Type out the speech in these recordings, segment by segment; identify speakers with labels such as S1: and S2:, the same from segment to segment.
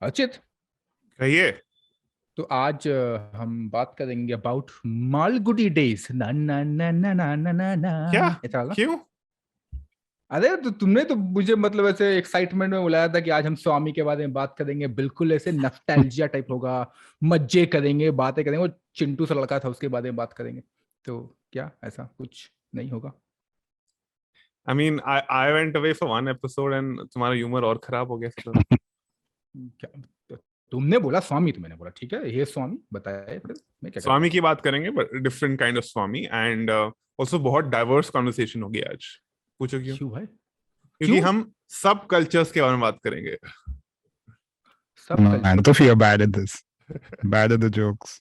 S1: अचित,
S2: कहिए।
S1: तो आज हम बात करेंगे अबाउट मालगुडी डेज। ना ना ना ना ना ना ना ना
S2: क्या?
S1: ऐसा वाला।
S2: क्यों?
S1: अरे तो तुमने तो मुझे मतलब ऐसे एक्साइटमेंट में बुलाया था कि आज हम स्वामी के बारे में बात करेंगे, बिल्कुल ऐसे नॉस्टैल्जिया टाइप होगा, मजे करेंगे, बातें करेंगे। वो चिंटू सा लड़का था, उसके बारे में बात करेंगे। तो क्या ऐसा कुछ नहीं होगा?
S2: I mean, I went away for one episode and तुम्हारा ह्यूमर और खराब हो गया सब।
S1: क्या? तो तुमने बोला स्वामी, तो मैंने बोला ठीक है, ये स्वामी बताया, फिर मैं क्या कर
S2: स्वामी
S1: पाऊँ।
S2: की बात करेंगे but different kind of Swami and also बहुत डाइवर्स कॉन्वर्सेशन होगी आज। पूछो क्यों?
S1: क्यों भाई?
S2: क्योंकि
S1: क्यों?
S2: हम सब कल्चर्स के बारे में बात करेंगे।
S1: सब
S3: Man,
S1: culture?
S3: Sophie, you're bad at this. Bad at the jokes.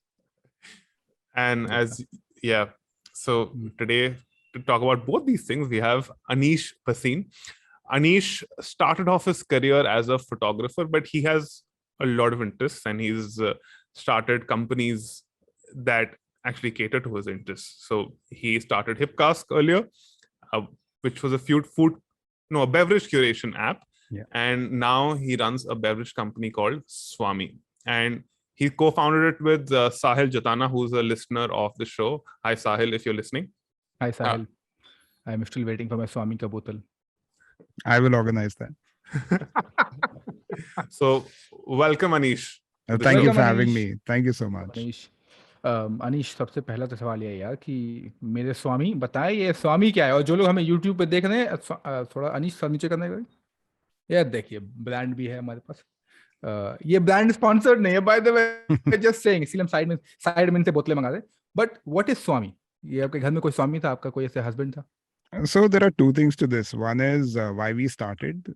S2: And as yeah, so today to talk about both these things, we have Aneesh Bhasin. Aneesh started off his career as a photographer, but he has a lot of interests and he's started companies that actually cater to his interests. So he started Hipcask earlier, which was a beverage curation app.
S1: Yeah.
S2: And now he runs a beverage company called Swami. And he co-founded it with Sahil Jatana, who's a listener of the show. Hi, Sahil, if you're listening.
S1: Hi Sahil, I'm still waiting for my Swami ka bottle.
S3: I will organize that.
S2: So, welcome, Aneesh.
S3: Thank you
S1: Welcome,
S3: for having
S1: Aneesh.
S3: me. Thank you so much.
S1: Anish, Anish, सबसे पहला तो सवाल ये है यार कि मेरे स्वामी बताएं ये स्वामी क्या है, और जो लोग हमें YouTube पे देख रहे हैं थोड़ा अनीश सर नीचे करने का। यार देखिए, ब्रांड भी है हमारे पास। ये ब्रांड स्पॉन्सर्ड नहीं है by the way, just saying, इसलिए हम साइड में इनसे बोतलें मंगा दे। बट व्हाट इज स्वामी? ये आपके घर में कोई स्वामी था? आपका कोई ऐसे हस्बैंड था?
S3: So there are two things to this. One is why we started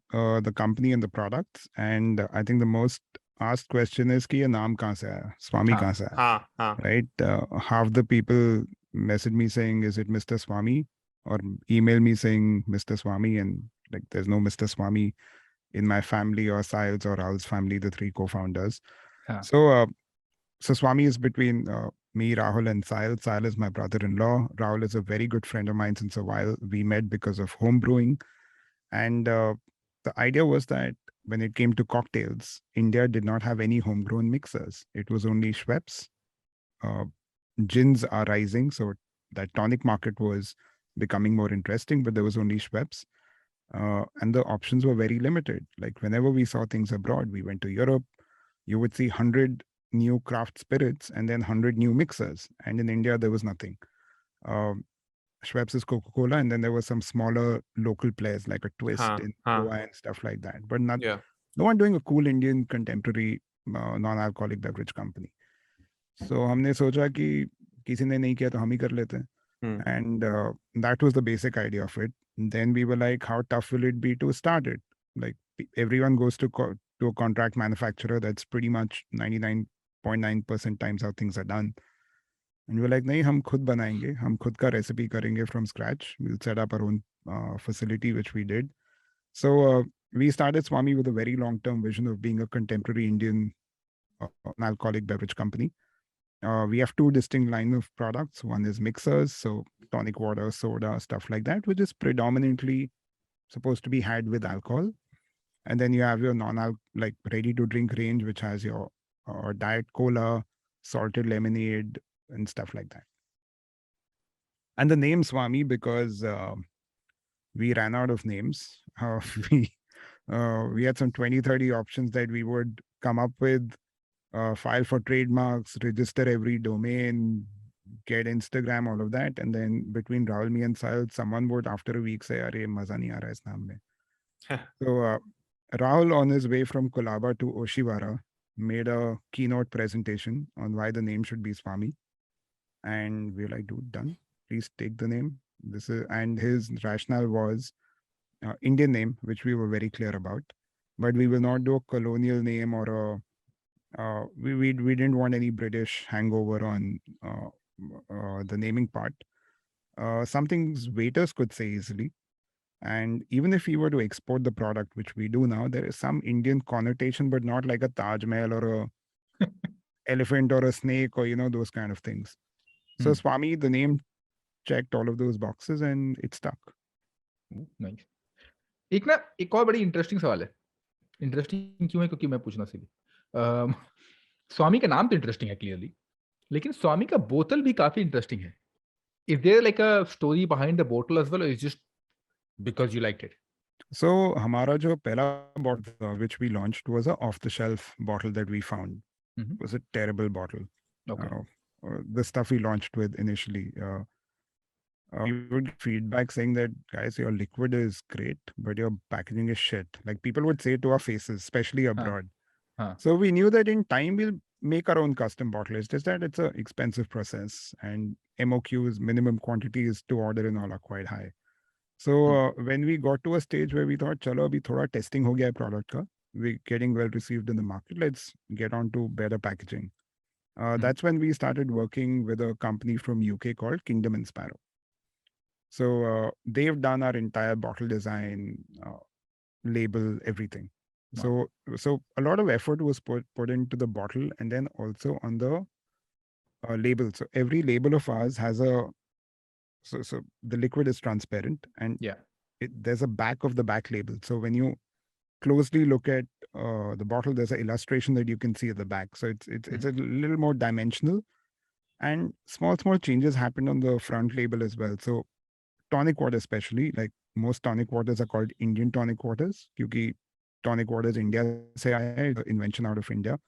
S3: the company and the products, and I think the most asked question is कि ये नाम कहाँ से आया, Swami कहाँ से आया, right? Half the people message me saying, "Is it Mr. Swami?" or email me saying Mr. Swami, and like there's no Mr. Swami in my family or Sahil's or Rahul's family, the three co-founders. So Swami is between me, Rahul, and Sahil. Sahil is my brother-in-law. Rahul is a very good friend of mine since a while. We met because of home brewing. And the idea was that when it came to cocktails, India did not have any homegrown mixers. It was only Schweppes. Gins are rising, so that tonic market was becoming more interesting, but there was only Schweppes. And the options were very limited. Like whenever we saw things abroad, we went to Europe, you would see 100 new craft spirits and then 100 new mixers. And in India, there was nothing. Schweppes is Coca-Cola, and then there were some smaller local players like a Twist in Goa and stuff like that. But no one doing a cool Indian contemporary non-alcoholic beverage company. So हमने सोचा कि किसी ने नहीं किया तो हम ही कर लेते हैं. And that was the basic idea of it. And then we were like, how tough will it be to start it? Like everyone goes to a contract manufacturer. That's pretty much 99.9% times how things are done. And we're like, nahi, hum khud banayenge. Hum khud ka recipe karenge from scratch. We'll set up our own facility, which we did. So we started Swami with a very long-term vision of being a contemporary Indian non-alcoholic beverage company. We have two distinct lines of products. One is mixers, so tonic water, soda, stuff like that, which is predominantly supposed to be had with alcohol. And then you have your like ready-to-drink range, which has your diet cola, salted lemonade, and stuff like that. And the name Swami, because we ran out of names. We had some 20-30 options that we would come up with, file for trademarks, register every domain, get Instagram, all of that. And then between Rahul, me and Sahil, someone would after a week say, "Arey, maza nahi aa raha is naam mein." So Rahul, on his way from Kolaba to Oshiwara, made a keynote presentation on why the name should be Swami. And we were like, dude, done. Please take the name. And his rationale was Indian name, which we were very clear about. But we will not do a colonial name or we didn't want any British hangover on the naming part. Some things waiters could say easily. And even if we were to export the product, which we do now, there is some Indian connotation, but not like a Taj Mahal or a elephant or a snake or, those kind of things. So Swami, the name checked all of those boxes and it stuck.
S1: Nice. एक और बड़ी interesting सवाल है। Interesting क्यों है? क्योंकि मैं पूछना सीधी, स्वामी का नाम तो इंटरेस्टिंग है क्लियरली, लेकिन स्वामी का बोतल भी काफी इंटरेस्टिंग है. Is there like a story behind the bottle as well, or is just because you liked it?
S3: So हमारा जो पहला bottle which we launched was a off-the-shelf bottle that we found. It was a terrible bottle.
S1: Okay.
S3: The stuff we launched with initially. We would get feedback saying that, guys, your liquid is great, but your packaging is shit. Like people would say it to our faces, especially abroad. So we knew that in time we'll make our own custom bottle. It's just that it's an expensive process, and MOQs, minimum quantities to order and all, are quite high. So when we got to a stage where we thought, chalo, abhi thoda testing ho gaya product ka, we're getting well received in the market, let's get on to better packaging. That's when we started working with a company from UK called Kingdom and Sparrow. So they've done our entire bottle design, label, everything. Wow. So a lot of effort was put into the bottle, and then also on the label. So every label of ours has a, so the liquid is transparent, and there's a back of the back label. So when you closely look at the bottle, there's an illustration that you can see at the back. So it's a little more dimensional, and small changes happened on the front label as well. So tonic water especially, like most tonic waters are called Indian tonic waters, because tonic water is India se aaya hai, the invention out of India.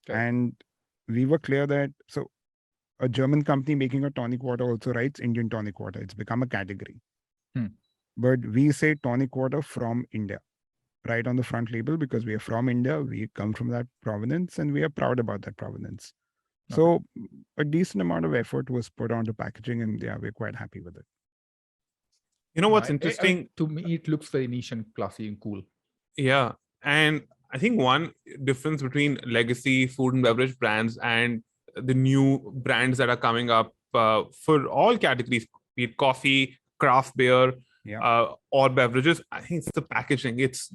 S3: Okay. And we were clear that, so a German company making a tonic water also writes Indian tonic water. It's become a category. But we say tonic water from India, right on the front label, because we are from India, we come from that provenance, and we are proud about that provenance. Okay. So a decent amount of effort was put onto packaging, and yeah, we're quite happy with it.
S2: You know what's interesting?
S1: To me, it looks very niche and classy and cool.
S2: Yeah. And I think one difference between legacy food and beverage brands and the new brands that are coming up for all categories, be it coffee, craft beer, or beverages, I think it's the packaging. It's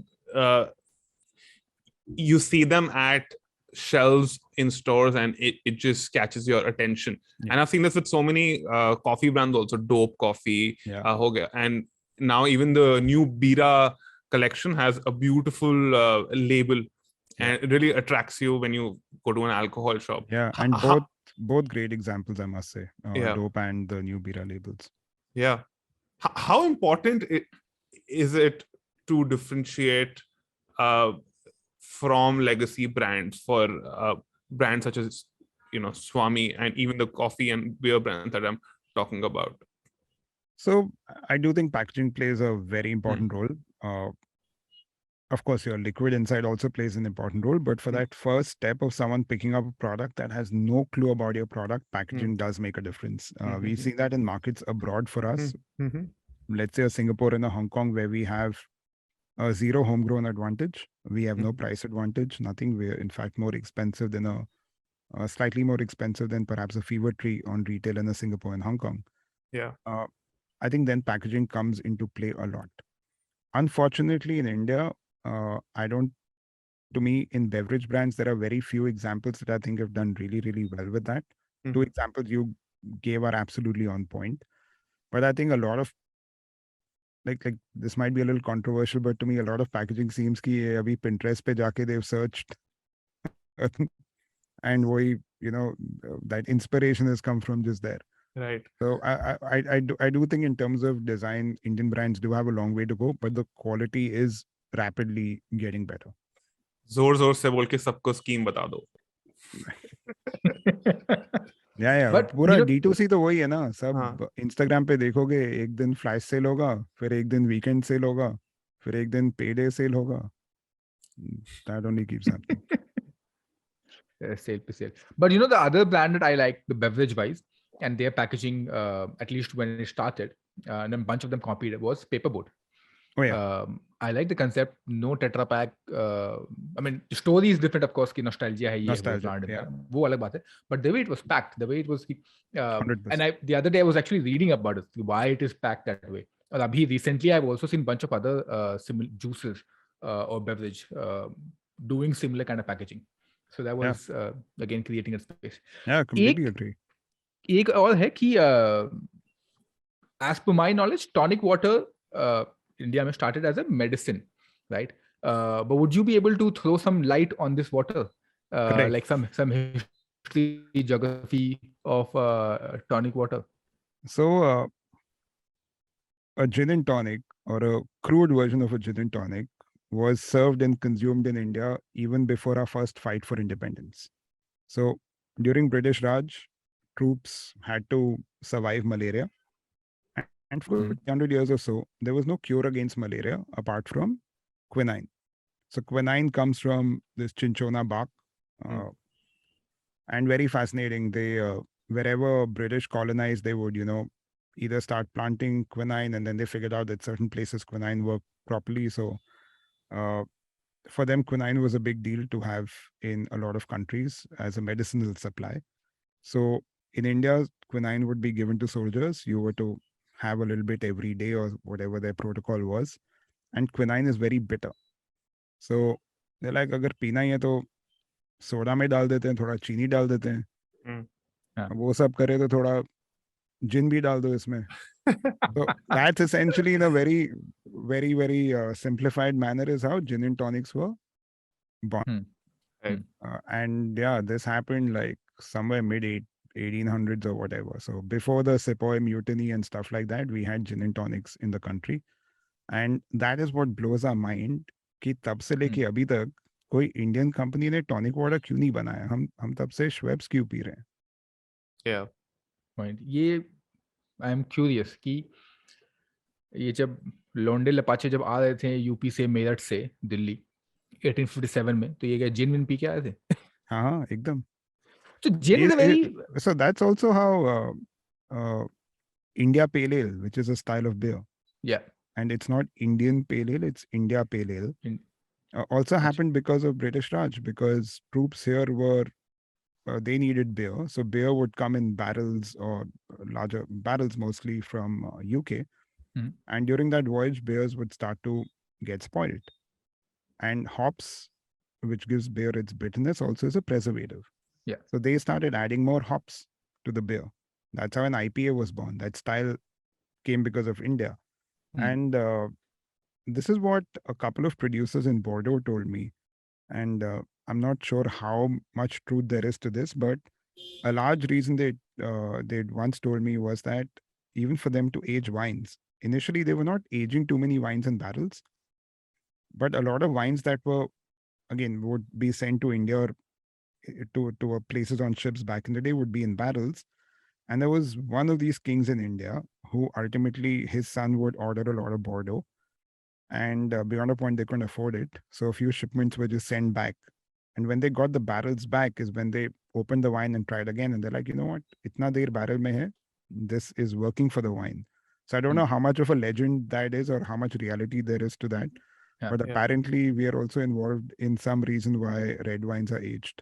S2: you see them at shelves in stores, and it just catches your attention. And I've seen this with so many coffee brands also. Dope Coffee, and now even the new Bira collection has a beautiful label, and it really attracts you when you go to an alcohol shop.
S3: And both great examples, I must say. Dope and the new Bira labels.
S2: How important is it to differentiate from legacy brands for brands such as Swami, and even the coffee and beer brands that I'm talking about?
S3: So I do think packaging plays a very important role. Of course, your liquid inside also plays an important role, but for that first step of someone picking up a product that has no clue about your product, packaging does make a difference. We see that in markets abroad for us. Let's say a Singapore and a Hong Kong, where we have a zero homegrown advantage. We have no price advantage, nothing. We're in fact more expensive than slightly more expensive than perhaps a Fever Tree on retail in a Singapore and Hong Kong. I think then packaging comes into play a lot. Unfortunately, in India, to me, in beverage brands, there are very few examples that I think have done really, really well with that. Two examples you gave are absolutely on point. But I think a lot of, like this might be a little controversial, but to me, a lot of packaging seems ki abhi Pinterest pe jaake they've searched and that inspiration has come from just there.
S2: Right.
S3: So I do think in terms of design, Indian brands do have a long way to go, but the quality is rapidly getting better.
S2: जोर से बोल के सबको scheme बता दो.
S3: But पूरा D2C तो वही है ना, सब Instagram पे देखोगे, एक दिन फ्लैश सेल होगा, फिर एक दिन वीकेंड सेल होगा, फिर एक दिन पेडे सेल होगा. That only keeps happening.
S1: Sale to sale. But the other brand that I like, the beverage wise, and their packaging, at least when it started, and a bunch of them copied, was Paperboard. I like the concept. No Tetra Pak. I mean, the story is different, of course. Ki nostalgia hai, wo alag baat hai. But the way it was packed, the way it was, and the other day I was actually reading about it, why it is packed that way. And abhi recently, I've also seen a bunch of other similar juices or beverage doing similar kind of packaging. So that was again creating a space.
S3: Yeah, completely agree.
S1: एक और है कि as per my knowledge, tonic water India mein started as a medicine, right? But would you be able to throw some light on this water? like some history, geography of tonic water?
S3: So a gin and tonic, or a crude version of a gin and tonic, was served and consumed in India even before our first fight for independence. So during British Raj, troops had to survive malaria. And for 300 years or so, there was no cure against malaria apart from quinine. So quinine comes from this cinchona bark. And very fascinating. They, wherever British colonized, they would, either start planting quinine, and then they figured out that certain places quinine worked properly. So for them, quinine was a big deal to have in a lot of countries as a medicinal supply. So in India, quinine would be given to soldiers. You were to have a little bit every day or whatever their protocol was. And quinine is very bitter. So they're like, अगर पीना ही है तो soda में डाल देते हैं, थोड़ा चीनी डाल देते हैं, वो सब करे तो थोड़ा जिन भी डाल दो इसमें. So that's essentially, in a very, very, very simplified manner, is how gin and tonics were born. And yeah, this happened like somewhere mid 1800s or whatever. So before the Sepoy mutiny and stuff like that, we had gin and tonics in the country. And that is what blows our mind कि तब से लेके अभी तक कोई Indian company ने tonic water क्यों नहीं बनाया. हम तब से श्वेब्स क्यों पी रहे हैं.
S2: Yeah.
S1: Point. ये आई एम क्यूरियस कि ये जब लौंडे लपाचे जब आ रहे थे यूपी से, मेरठ से दिल्ली 1857 में, तो ये क्या जिन विन पी के आए थे?
S3: हाँ एकदम.
S1: So gin is a very...
S3: So that's also how India Pale Ale, which is a style of beer.
S1: Yeah.
S3: And it's not Indian Pale Ale, it's India Pale Ale. Also happened because of British Raj, because troops here were, they needed beer. So beer would come in barrels, or larger barrels mostly, from UK. And during that voyage, beers would start to get spoiled. And hops, which gives beer its bitterness, also is a preservative.
S1: Yeah.
S3: So they started adding more hops to the beer. That's how an IPA was born. That style came because of India. And this is what a couple of producers in Bordeaux told me. And I'm not sure how much truth there is to this, but a large reason they'd once told me was that even for them to age wines, initially they were not aging too many wines in barrels, but a lot of wines that were, again, would be sent to India or to places on ships back in the day would be in barrels. And there was one of these kings in India who ultimately, his son would order a lot of Bordeaux. And beyond a point, they couldn't afford it. So a few shipments were just sent back. And when they got the barrels back is when they opened the wine and tried again. And they're like, you know what? Itna der barrel mein hai. This is working for the wine. So I don't know how much of a legend that is or how much reality there is to that. But apparently we are also involved in some reason why red wines are aged.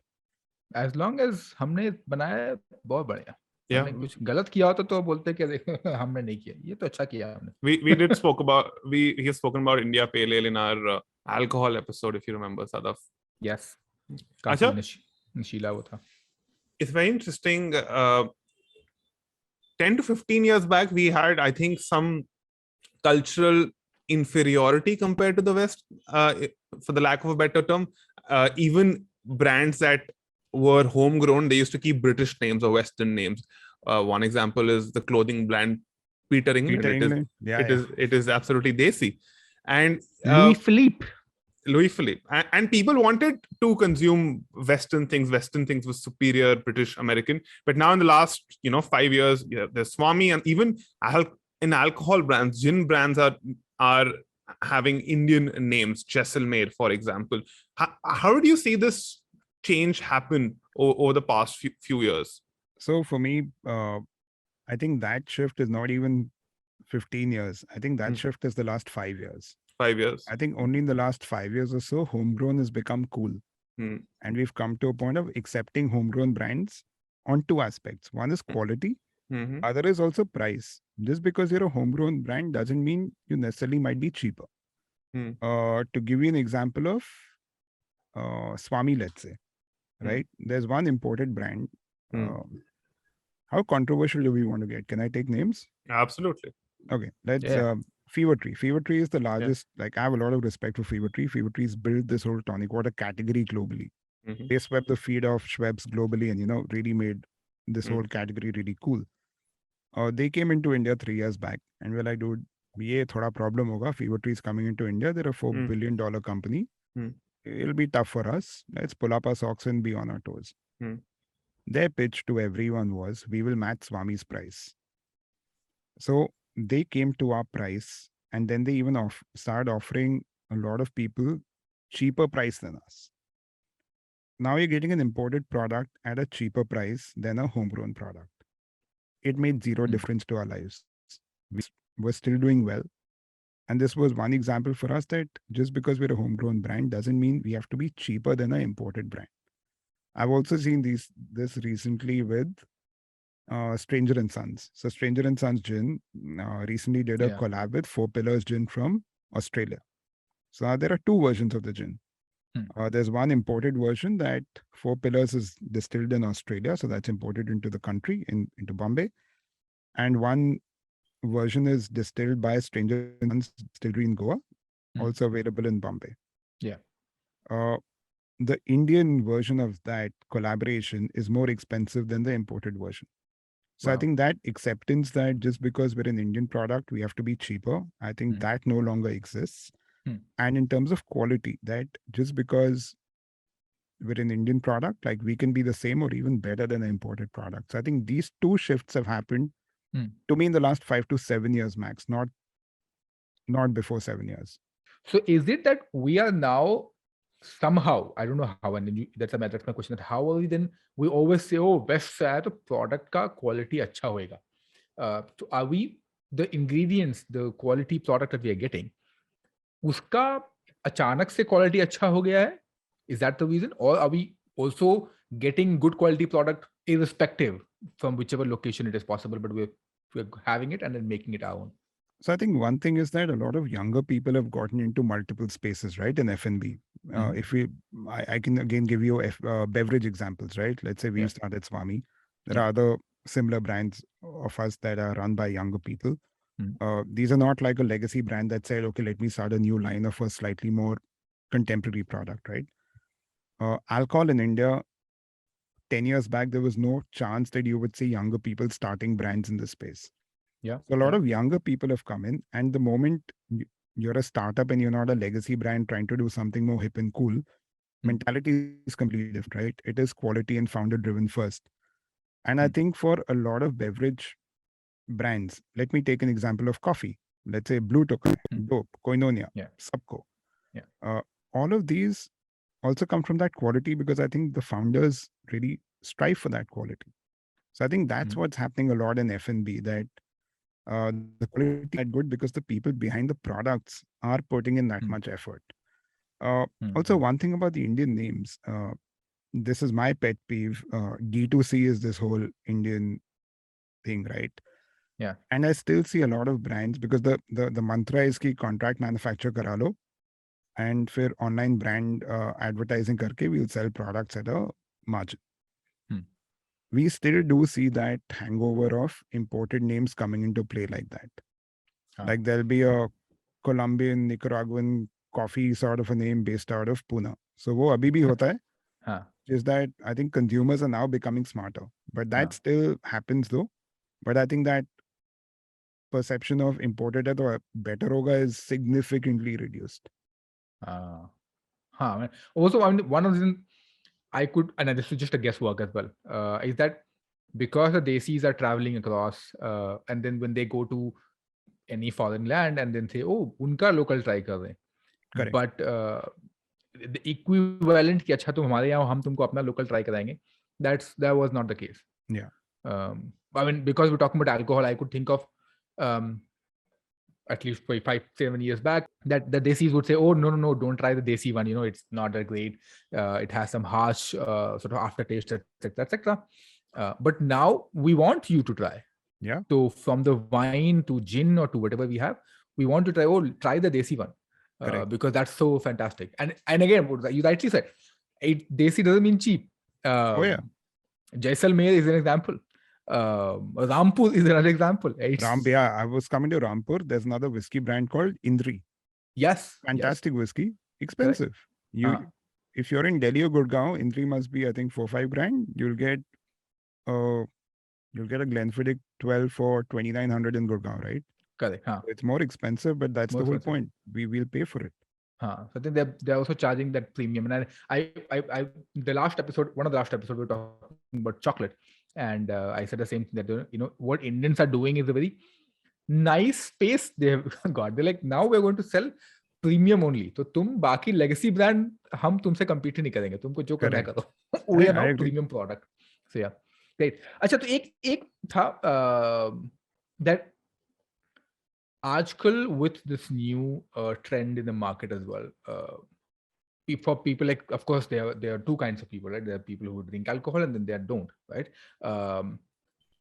S1: As long as हमने बनाया बहुत बढ़िया.
S2: Yeah.
S1: कुछ गलत किया होता तो बोलते कि हमने नहीं किया. ये तो अच्छा किया हमने.
S2: We have spoken about India Pale Ale in our alcohol episode, if you remember, Sadaf.
S1: Yes. काफी नशीला वो था.
S2: It's very interesting. 10 to 15 years back, we had, I think, some cultural inferiority compared to the West, for the lack of a better term. Even brands that were homegrown, they used to keep British names or Western names. One example is the clothing brand Peter England. It is absolutely desi. And Louis Philippe. And people wanted to consume Western things. Western things was superior, British, American. But now in the last, 5 years, there's Swami, and even in alcohol brands, gin brands are having Indian names, Jaisalmer, for example. How do you see this change happen over the past few years?
S3: So for me, I think that shift is not even 15 years. I think that shift is the last 5 years.
S2: 5 years.
S3: I think only in the last 5 years or so, homegrown has become cool. And we've come to a point of accepting homegrown brands on two aspects. One is quality. Other is also price. Just because you're a homegrown brand doesn't mean you necessarily might be cheaper. To give you an example of Swami, let's say, right? There's one imported brand. How controversial do we want to get? Can I take names?
S2: Absolutely.
S3: Okay, let's Fever Tree. Fever Tree is the largest. Like, I have a lot of respect for Fever Tree. Fever Tree's built this whole tonic water category globally. They swept the feed of Schweppes globally and, really made this whole category really cool. They came into India 3 years back and we're like, dude, ye thoda problem hoga. Fever Tree is coming into India. They're a $4 billion company. It'll be tough for us. Let's pull up our socks and be on our toes. Their pitch to everyone was, we will match Swami's price. So they came to our price and then they even started offering a lot of people cheaper price than us. Now you're getting an imported product at a cheaper price than a homegrown product. It made zero difference to our lives. We were still doing well. And this was one example for us that just because we're a homegrown brand doesn't mean we have to be cheaper than an imported brand. I've also seen this recently with Stranger & Sons. So Stranger & Sons Gin recently did a collab with Four Pillars Gin from Australia. So now there are two versions of the gin. There's one imported version that Four Pillars is distilled in Australia. So that's imported into the country, into Bombay. And one version is distilled by Stranger & Sons Distillery in Goa, also available in Bombay.
S1: Yeah.
S3: The Indian version of that collaboration is more expensive than the imported version. So I think that acceptance that just because we're an Indian product, we have to be cheaper, I think that no longer exists. And in terms of quality, that just because we're an Indian product, like we can be the same or even better than an imported product. So I think these two shifts have happened to me in the last 5 to 7 years max, not before 7 years.
S1: So is it that we are now somehow, I don't know how, and that's my question, that how are we then, we always say, oh, best है तो product का quality अच्छा होएगा. So are we, the ingredients, the quality product that we are getting, उसका अचानक से quality अच्छा हो गया है? Is that the reason? Or are we also getting good quality product irrespective from whichever location it is possible, but we're having it and then making it our own?
S3: So I think one thing is that a lot of younger people have gotten into multiple spaces, right? In F&B. I can again give you beverage examples, right? Let's say we started Swami. There are other similar brands of us that are run by younger people. These are not like a legacy brand that said, okay, let me start a new line of a slightly more contemporary product, right? Alcohol in India, 10 years back, there was no chance that you would see younger people starting brands in this space.
S1: Yeah.
S3: So a lot of younger people have come in, and the moment you're a startup and you're not a legacy brand trying to do something more hip and cool, mentality is completely different, right? It is quality and founder driven first. And I think for a lot of beverage brands, let me take an example of coffee. Let's say Blue Tokai, Dope, Koinonia, Subco. All of these also come from that quality because I think the founders really strive for that quality. So I think that's what's happening a lot in F&B, that the quality is that good because the people behind the products are putting in that much effort. Also, one thing about the Indian names, this is my pet peeve. D2C is this whole Indian thing, right?
S1: Yeah.
S3: And I still see a lot of brands because the mantra is ki contract manufacture kara lo and फिर online brand advertising karke we'll sell products at a margin. We still do see that hangover of imported names coming into play like that. Like there'll be a Colombian, Nicaraguan coffee sort of a name based out of Pune. So wo abhi bhi hota hai. Just that I think consumers are now becoming smarter. But that still happens though. But I think that perception of imported hai to better hoga is significantly reduced.
S1: Also, I mean, one of the reasons I could, and this is just a guesswork as well, is that because the Desis are traveling across, and then when they go to any foreign land and then say, oh, unka local try kar rahe.
S3: Correct.
S1: But the equivalent ki acha tum hamare yahan hum tumko apna local try karayenge, that was not the case.
S3: Yeah.
S1: I mean, because we're talking about alcohol, I could think of at least 5-7 years back that the Desis would say, oh, no, don't try the Desi one. It's not that great. It has some harsh sort of aftertaste, etc. But now we want you to try.
S3: Yeah.
S1: So from the wine to gin or to whatever we have, we want to try the Desi one because that's so fantastic. And again, you rightly said, Desi doesn't mean cheap. Jaisalmer is an example. Rampur is another example.
S3: I was coming to Rampur. There's another whiskey brand called Indri.
S1: Yes.
S3: Fantastic whiskey. Expensive. if you're in Delhi or Gurgaon, entry must be, I think, 4-5 grand. You'll get a Glenfiddich 12 for 2,900 in Gurgaon, right?
S1: Correct.
S3: It's more expensive, but that's
S1: more
S3: the whole
S1: expensive.
S3: point. We will pay for it.
S1: So I think they're also charging that premium. And I the last episode, one of the last episodes, we were talking about chocolate, and I said the same thing, that what Indians are doing is a very nice space they have got. They're like, now we're going to sell premium only. तो तुम बाकी legacy brand हम तुमसे compete ही नहीं करेंगे. तुमको जो करना है करो. We are now premium product. So yeah, great. अच्छा, तो एक था that आजकल with this new trend in the market as well. For people, like, of course, there are two kinds of people, right? There are people who drink alcohol and then there don't, right?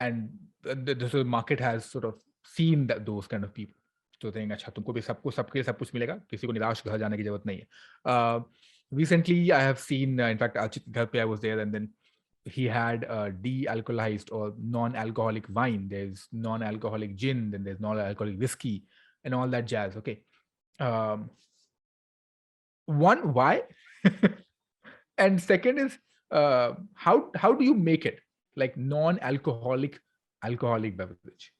S1: And the market has sort of seen those kind of people. So saying, अच्छा, तुमको भी सब कुछ मिलेगा, किसी को निराश घर जाने की जरूरत नहीं है. Recently, I have seen, in fact, Archit घर पे I was there, and then he had de-alcoholized or non-alcoholic wine. There's non-alcoholic gin, then there's non-alcoholic whiskey, and all that jazz. Okay. One, why? And second is, how do you make it like non-alcoholic beverage?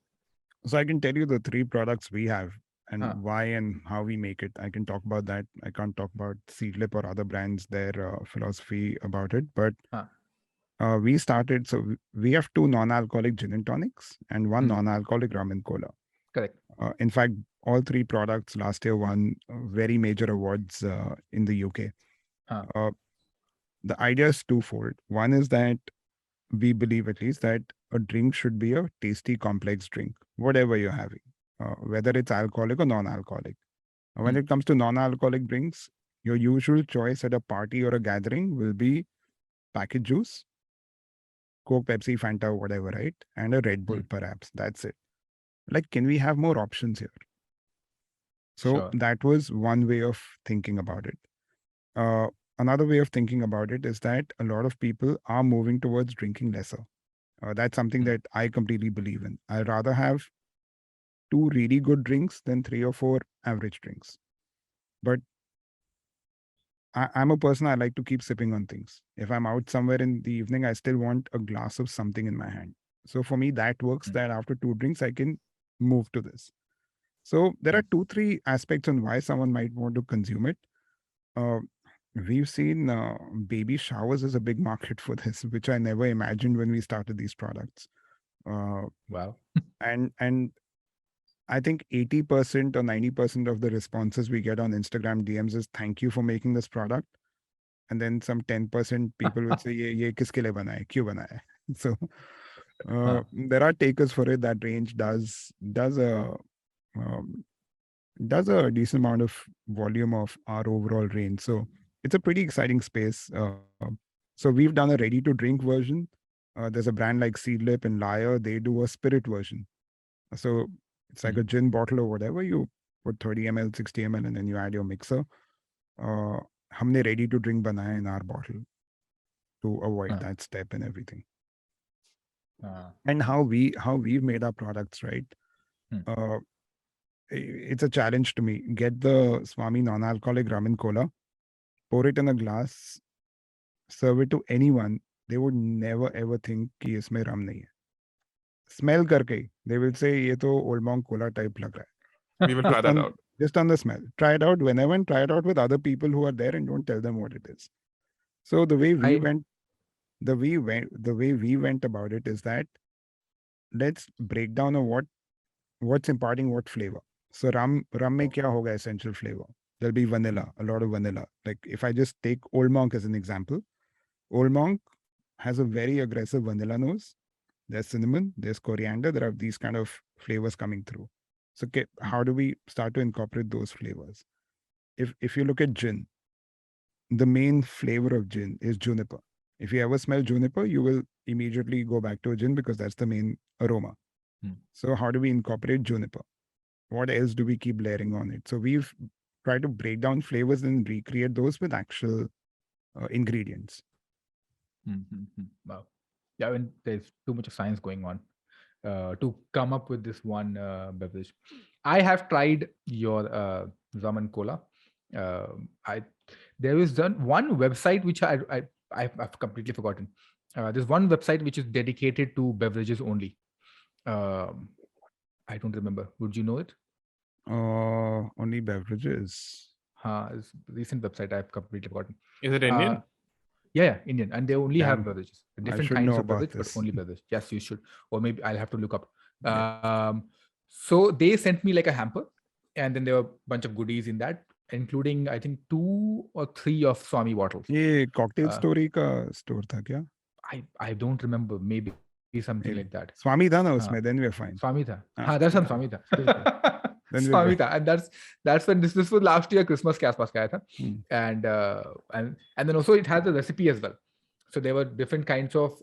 S3: So I can tell you the 3 products we have and why and how we make it. I can talk about that. I can't talk about Seedlip or other brands, their philosophy about it. But we started, so we have 2 non-alcoholic gin and tonics and 1 non-alcoholic rum and cola.
S1: Correct.
S3: In fact, all 3 products last year won very major awards in the UK. The idea is twofold. One is that we believe, at least, that a drink should be a tasty, complex drink, whatever you're having, whether it's alcoholic or non-alcoholic. When it comes to non-alcoholic drinks, your usual choice at a party or a gathering will be packet juice, Coke, Pepsi, Fanta, whatever, right? And a Red Bull, perhaps. That's it. Like, can we have more options here? So that was one way of thinking about it. Another way of thinking about it is that a lot of people are moving towards drinking lesser. That's something that I completely believe in. I'd rather have 2 really good drinks than 3 or 4 average drinks. But I'm a person, I like to keep sipping on things. If I'm out somewhere in the evening, I still want a glass of something in my hand. So for me, that works, that after 2 drinks, I can move to this. So there are 2-3 aspects on why someone might want to consume it. We've seen baby showers as a big market for this, which I never imagined when we started these products.
S1: Wow.
S3: And I think 80% or 90% of the responses we get on Instagram DMs is thank you for making this product. And then some 10% people will say, ye kiske liye bana hai? Kyun bana hai? So there are takers for it. That range does a decent amount of volume of our overall range. So it's a pretty exciting space. So we've done a ready to drink version. There's a brand like Seedlip and Lyre. They do a spirit version. So it's like a gin bottle or whatever. You put 30 ml, 60 ml, and then you add your mixer. Humne ready to drink banaya in our bottle to avoid that step and everything. And how we've made our products, right? It's a challenge to me. Get the Svami non-alcoholic rum and cola, pour it in a glass, serve it to anyone. They would never ever think कि इसमें rum नहीं है. Smell करके, they will say ये तो Old Monk cola type लग रहा है.
S2: We will try that out.
S3: Just on the smell. Try it out whenever and try it out with other people who are there and don't tell them what it is. So the way we went about it is that let's break down of what's imparting what flavor. So rum mein kya hoga essential flavor? There'll be vanilla, a lot of vanilla. Like if I just take Old Monk as an example, Old Monk has a very aggressive vanilla nose. There's cinnamon, there's coriander. There are these kind of flavors coming through. So how do we start to incorporate those flavors? If you look at gin, the main flavor of gin is juniper. If you ever smell juniper, you will immediately go back to a gin because that's the main aroma. So how do we incorporate juniper? What else do we keep layering on it? So we've tried to break down flavors and recreate those with actual ingredients.
S1: Wow. Yeah, I mean, there's too much of science going on to come up with this one beverage. I have tried your rum and cola. There is one website which I've completely forgotten. There's one website which is dedicated to beverages only. I don't remember. Would you know it?
S3: Only beverages.
S1: It's a recent website. I've completely forgotten.
S2: Is it Indian?
S1: Yeah, Indian, and they only have beverages, different kinds of beverages, but only beverages. Yes, you should, or maybe I'll have to look up. So they sent me like a hamper, and then there were a bunch of goodies in that, including I think 2 or 3 of Swami bottles.
S3: ये cocktail story का store था क्या?
S1: I don't remember. Maybe something like that.
S3: Swami था ना उसमें, then we're fine.
S1: Swami था. That's some Swami था. Swami था, and that's when this was last year Christmas के आसपास का आया था, and then also it has a recipe as well. So there were different kinds of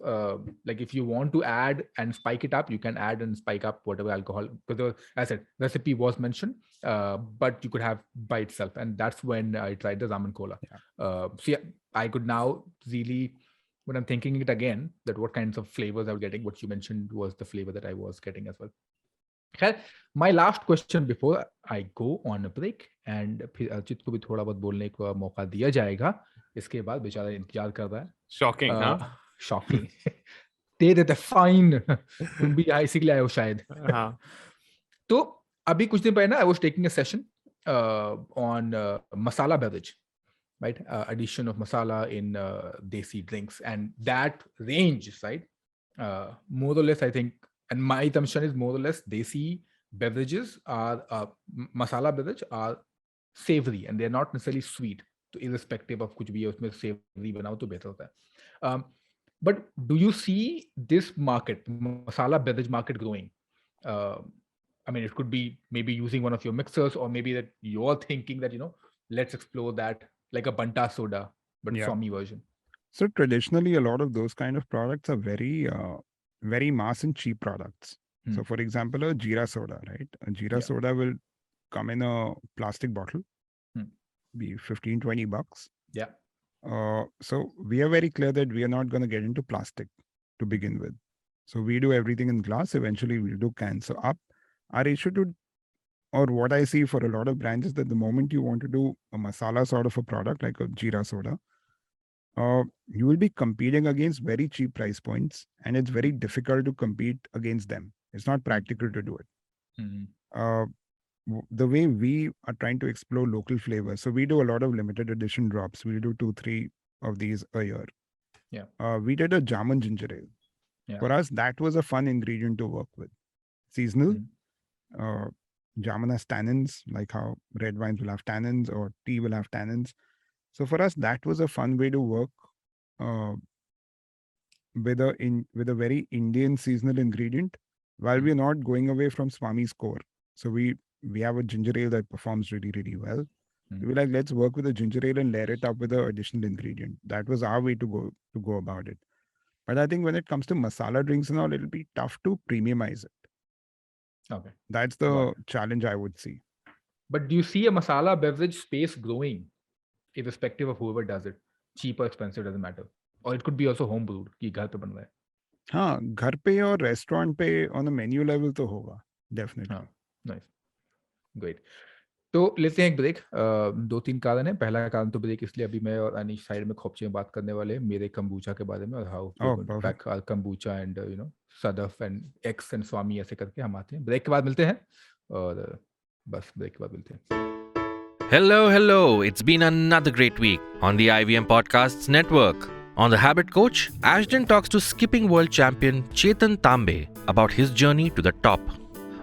S1: like if you want to add and spike it up, you can add and spike up whatever alcohol, because as I said, recipe was mentioned, but you could have by itself, and that's when I tried the ramen cola. So yeah, I could now really, when I'm thinking it again, that what kinds of flavors I was getting, what you mentioned was the flavor that I was getting as well. Okay, my last question before I go on a break, and फिर अर्चित को भी थोड़ा बहुत बोलने का मौका दिया जाएगा, इसके बाद बेचारा इंतजार कर रहा है.
S2: Shocking, huh?
S1: Shocking. दे देते fine. तुम भी इसी के लिए आए हो शायद. तो अभी कुछ दिन पहले ना I was taking a session on masala beverage, right? Addition of masala in desi drinks, and that range, right? More or less, I think, and my assumption is more or less desi beverages are masala beverage are savory, and they're not necessarily sweet. So irrespective of कुछ भी है उसमें savory बनाओ तो बेहतर होता है. But do you see this market, masala beverage market, growing? I mean, it could be maybe using one of your mixers, or maybe that you're thinking that, let's explore that, like a Banta soda, but Swami version.
S3: So traditionally, a lot of those kind of products are very, very mass and cheap products. So for example, a Jeera soda, right? A Jeera soda will come in a plastic bottle, be $15-20.
S1: Yeah.
S3: So we are very clear that we are not going to get into plastic to begin with. So we do everything in glass. Eventually we'll do cans. So our issue to, or what I see for a lot of brands, is that the moment you want to do a masala sort of a product like a Jeera soda, you will be competing against very cheap price points, and it's very difficult to compete against them. It's not practical to do it. The way we are trying to explore local flavors, so we do a lot of limited edition drops. We do 2-3 of these a year. We did a Jamun ginger ale. For us, that was a fun ingredient to work with. Seasonal. Jamun has tannins, like how red wines will have tannins or tea will have tannins. So for us, that was a fun way to work with a very Indian seasonal ingredient, while we're not going away from Swami's core. So we have a ginger ale that performs really, really well. We're like, let's work with a ginger ale and layer it up with an additional ingredient. That was our way to go about it. But I think when it comes to masala drinks and all, it'll be tough to premiumize it.
S1: Okay.
S3: That's the challenge I would see.
S1: But do you see a masala beverage space growing, irrespective of whoever does it? Cheap or expensive, doesn't matter. Or it could be also home brewed, कि घर पे बन रहा है.
S3: हाँ, घर पे और restaurant पे on a menu level तो होगा, definitely.
S1: Nice, great. तो लेते हैं एक ब्रेक. 2-3 कारण है. पहला कारण तो ब्रेक इसलिए अभी मैं और अनीश साइड में खोपचे में बात करने वाले हैं मेरे kombucha के बारे में, और how back our kombucha and Sadaf and X and Swami ऐसे करके हम आते हैं. ब्रेक के बाद मिलते हैं, और बस ब्रेक के बाद मिलते हैं.
S4: Hello. It's been another great week on the IVM Podcasts Network. On The Habit Coach, Ashton talks to skipping world champion Chetan Tambe about his journey to the top.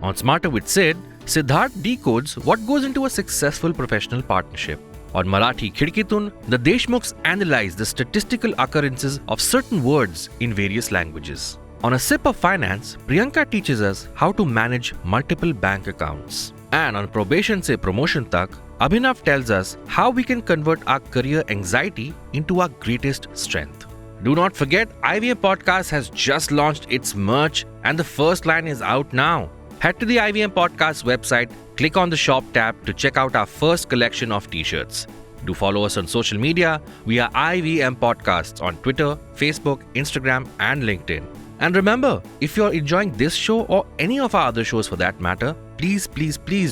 S4: On Smarter with Sid, Siddharth decodes what goes into a successful professional partnership. On Marathi Khidkitun, the Deshmukhs analyze the statistical occurrences of certain words in various languages. On A Sip of Finance, Priyanka teaches us how to manage multiple bank accounts. And on Probation Se Promotion Tak, Abhinav tells us how we can convert our career anxiety into our greatest strength. Do not forget, IVM Podcast has just launched its merch, and the first line is out now. Head to the IVM Podcast website, click on the shop tab to check out our first collection of t-shirts. Do follow us on social media. We are IVM Podcasts on Twitter, Facebook, Instagram, and LinkedIn. And remember, if you're enjoying this show or any of our other shows for that matter, please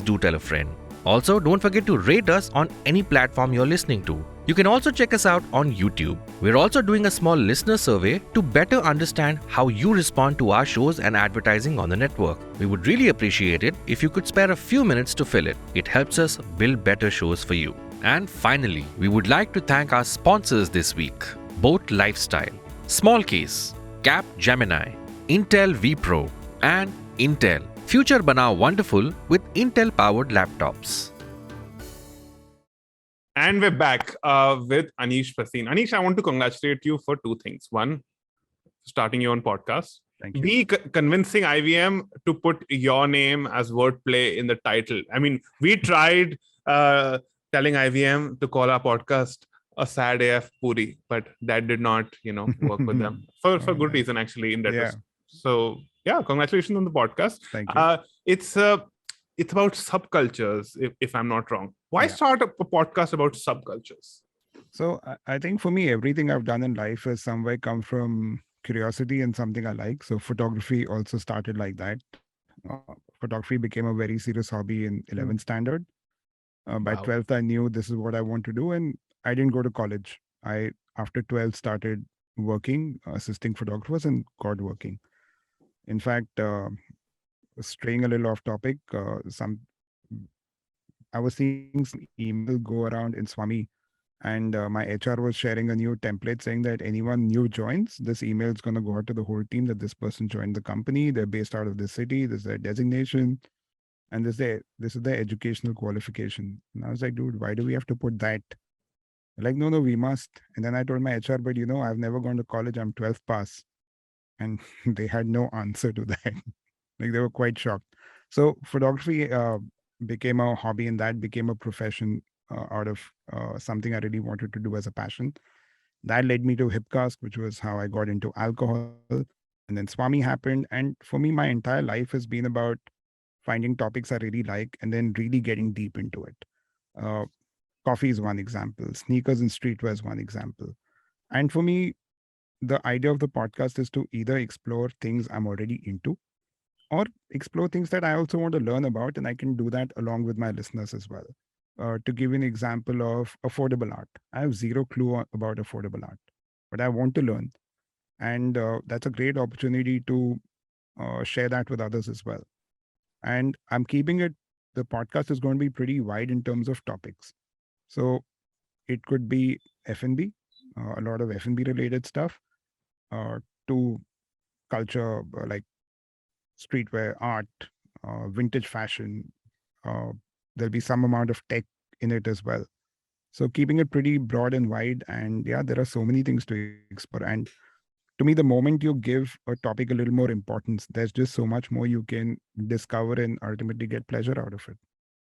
S4: do tell a friend. Also, don't forget to rate us on any platform you're listening to. You can also check us out on YouTube. We're also doing a small listener survey to better understand how you respond to our shows and advertising on the network. We would really appreciate it if you could spare a few minutes to fill it. It helps us build better shows for you. And finally, we would like to thank our sponsors this week: Boat Lifestyle, Small Case, Cap Gemini, Intel vPro, and Intel. Future Banao Wonderful with Intel-powered laptops.
S2: And we're back with Aneesh Bhasin. Aneesh, I want to congratulate you for two things. One, starting your own podcast.
S3: Thank you.
S2: Be convincing IVM to put your name as wordplay in the title. I mean, we tried telling IVM to call our podcast a sad AF Puri, but that did not, work with them for good reason, actually, in retrospect. So, yeah, congratulations on the podcast.
S3: Thank you.
S2: It's about subcultures, if I'm not wrong. Why start a podcast about subcultures?
S3: So I think for me, everything I've done in life has somewhere come from curiosity and something I like. So photography also started like that. Photography became a very serious hobby in 11th standard. By 12th, I knew this is what I want to do, and I didn't go to college. I, after 12, started working, assisting photographers, and got working. In fact, straying a little off topic, I was seeing some email go around in Swami, and my HR was sharing a new template saying that anyone new joins, this email is going to go out to the whole team that this person joined the company, they're based out of this city, this is their designation, and this is their educational qualification. And I was like, dude, why do we have to put that? Like, no, we must. And then I told my HR, but I've never gone to college, I'm 12th pass. And they had no answer to that. Like, they were quite shocked. So photography became a hobby, and that became a profession out of something I really wanted to do as a passion. That led me to Hipcast, which was how I got into alcohol. And then Swami happened. And for me, my entire life has been about finding topics I really like and then really getting deep into it. Coffee is one example. Sneakers and streetwear is one example. And for me, the idea of the podcast is to either explore things I'm already into or explore things that I also want to learn about, and I can do that along with my listeners as well. To give you an example of affordable art, I have zero clue about affordable art, but I want to learn. And that's a great opportunity to share that with others as well. And I'm keeping it, the podcast is going to be pretty wide in terms of topics. So it could be F&B, a lot of F&B related stuff, to culture like streetwear, art, vintage fashion. There'll be some amount of tech in it as well. So keeping it pretty broad and wide. And yeah, there are so many things to explore. And to me, the moment you give a topic a little more importance, there's just so much more you can discover and ultimately get pleasure out of it.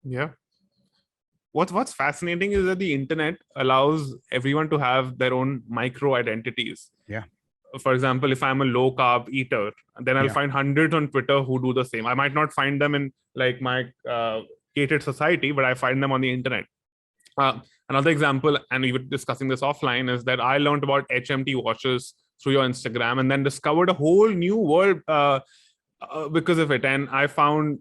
S2: Yeah. What's fascinating is that the internet allows everyone to have their own micro-identities.
S3: Yeah.
S2: For example, if I'm a low carb eater, then I'll find hundreds on Twitter who do the same. I might not find them in like my gated society, but I find them on the internet. Another example, and we were discussing this offline, is that I learned about HMT watches through your Instagram and then discovered a whole new world because of it. And I found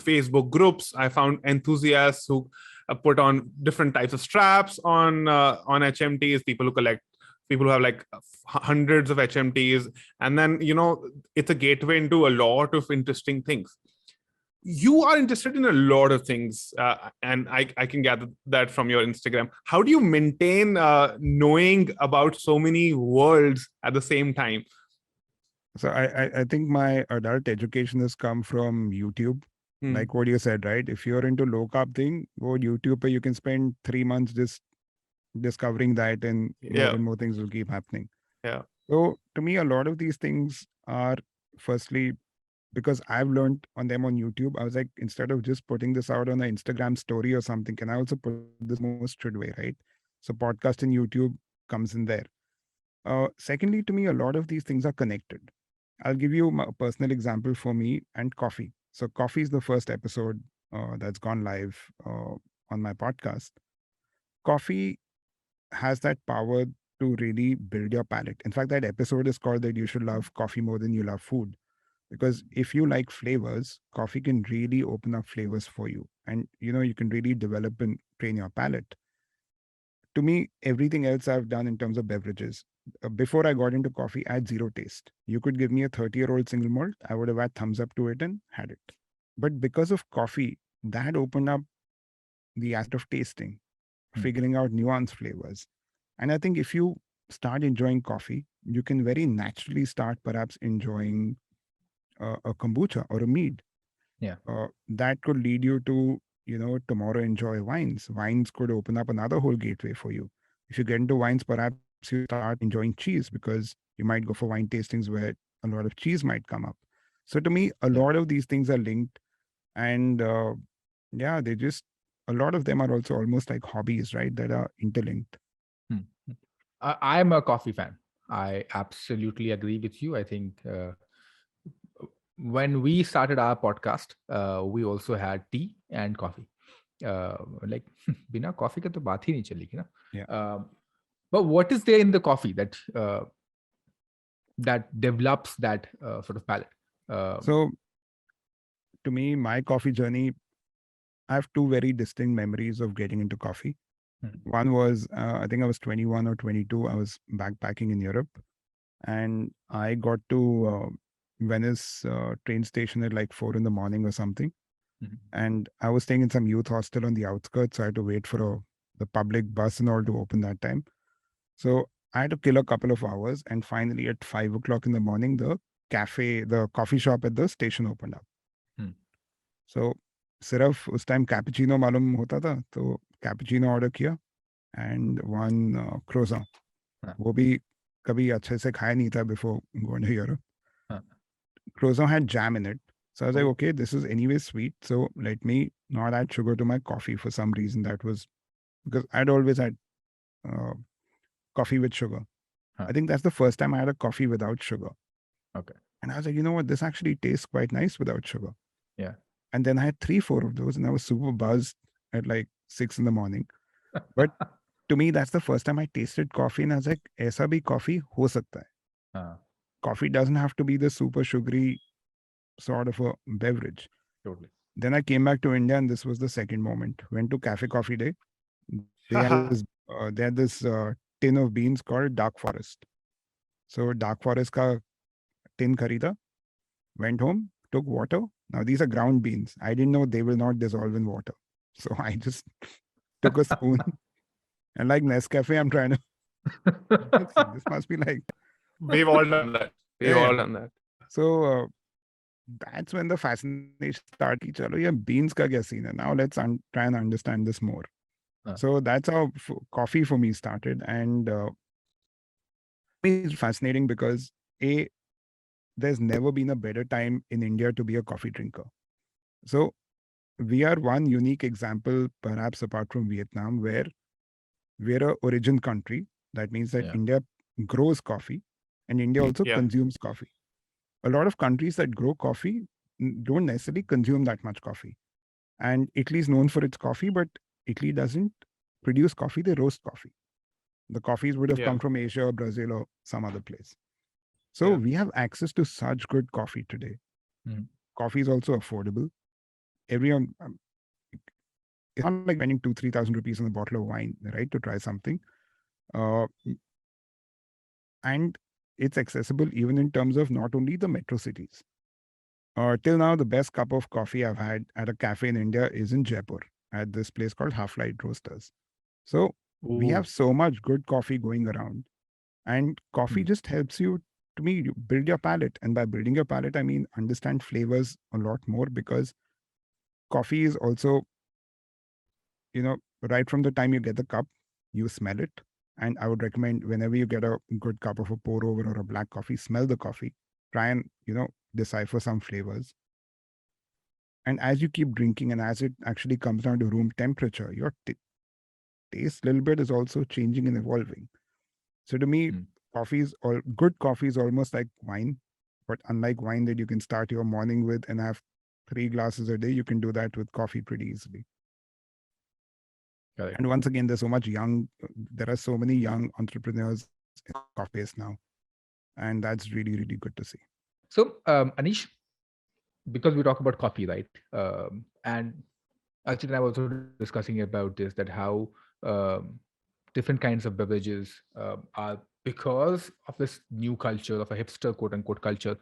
S2: Facebook groups, I found enthusiasts who put on different types of straps on HMTs, people who have like hundreds of HMTs. And then, it's a gateway into a lot of interesting things. You are interested in a lot of things, and I can gather that from your Instagram. How do you maintain knowing about so many worlds at the same time?
S3: So I think my adult education has come from YouTube. Like what you said, right? If you're into low carb thing, go YouTube, you can spend 3 months just discovering that, and more and more things will keep happening.
S2: Yeah.
S3: So to me, a lot of these things are firstly because I've learned on them on YouTube. I was like, instead of just putting this out on an Instagram story or something, can I also put this more structured way, right? So podcast and YouTube comes in there. Secondly, to me, a lot of these things are connected. I'll give you a personal example for me and coffee. So coffee is the first episode that's gone live on my podcast. Coffee has that power to really build your palate. In fact, that episode is called that you should love coffee more than you love food. Because if you like flavors, coffee can really open up flavors for you. and you can really develop and train your palate. To me, everything else I've done in terms of beverages, before I got into coffee, I had zero taste. You could give me a 30-year-old single malt, I would have had thumbs up to it and had it. But because of coffee, that opened up the act of tasting, figuring out nuanced flavors. And I think if you start enjoying coffee, you can very naturally start perhaps enjoying a kombucha or a mead.
S1: Yeah.
S3: That could lead you to, tomorrow enjoy wines. Wines could open up another whole gateway for you. If you get into wines, perhaps you start enjoying cheese because you might go for wine tastings where a lot of cheese might come up. So to me, a lot of these things are linked. And they just, a lot of them are also almost like hobbies, right? That are interlinked.
S1: I'm a coffee fan. I absolutely agree with you. I think when we started our podcast, we also had tea and coffee. Like, बिना coffee का तो बात ही नहीं चलेगी ना.
S3: Yeah.
S1: But what is there in the coffee that that develops that sort of palate?
S3: So, to me, my coffee journey, I have two very distinct memories of getting into coffee. One was, I think I was 21 or 22. I was backpacking in Europe, and I got to Venice train station at like 4 a.m. or something. And I was staying in some youth hostel on the outskirts, so I had to wait for the public bus and all to open that time. So I had to kill a couple of hours, and finally at 5 o'clock in the morning, the coffee shop at the station opened up. So सिर्फ उस time cappuccino मालूम होता था, तो cappuccino order किया and one croissant. वो भी कभी अच्छे से खाया नहीं था before going to Europe. Croissant had jam in it. So I was like, okay, this is anyway sweet, so let me not add sugar to my coffee for some reason. That was because I'd always had coffee with sugar. I think that's the first time I had a coffee without sugar.
S1: Okay.
S3: And I was like, you know what, this actually tastes quite nice without sugar.
S1: Yeah.
S3: And then I had 3-4 of those and I was super buzzed at like 6 a.m. But to me, that's the first time I tasted coffee and I was like, aisa bhi coffee ho sakta hai. Coffee doesn't have to be the super sugary sort of a beverage.
S1: Totally.
S3: Then I came back to India and this was the second moment. Went to Cafe Coffee Day. They had this tin of beans called Dark Forest. So Dark Forest ka tin kharida, went home, took water. Now these are ground beans. I didn't know they will not dissolve in water. So I just took a spoon and like Nescafe, I'm trying to this must be like
S2: we've all done that. All done that.
S3: So that's when the fascination started. Chalo, yeah, beans ka kya scene hai? Now let's try and understand this more. So that's how coffee for me started. And it's fascinating because there's never been a better time in India to be a coffee drinker. So we are one unique example, perhaps apart from Vietnam, where we're an origin country. That means that India grows coffee and India also consumes coffee. A lot of countries that grow coffee don't necessarily consume that much coffee. And Italy is known for its coffee, but Italy doesn't produce coffee, they roast coffee. The coffees would have come from Asia or Brazil or some other place. So we have access to such good coffee today. Coffee is also affordable. Everyone, it's not like spending 2,000-3,000 rupees on a bottle of wine, right, to try something. And it's accessible even in terms of not only the metro cities. Till now, the best cup of coffee I've had at a cafe in India is in Jaipur at this place called Half Light Roasters. So we have so much good coffee going around, and coffee just helps you, to me, you build your palate. And by building your palate, I mean understand flavors a lot more, because coffee is also, right from the time you get the cup, you smell it. And I would recommend whenever you get a good cup of a pour over or a black coffee, smell the coffee, try and, decipher some flavors. And as you keep drinking and as it actually comes down to room temperature, your taste a little bit is also changing and evolving. So to me, good coffee is almost like wine, but unlike wine that you can start your morning with and have 3 glasses a day, you can do that with coffee pretty easily. And once again, there are so many young entrepreneurs in coffee space now. And that's really, really good to see.
S1: So, Aneesh, because we talk about coffee, right? And Archit and I were also discussing about this, that how different kinds of beverages are, because of this new culture of a hipster quote unquote culture,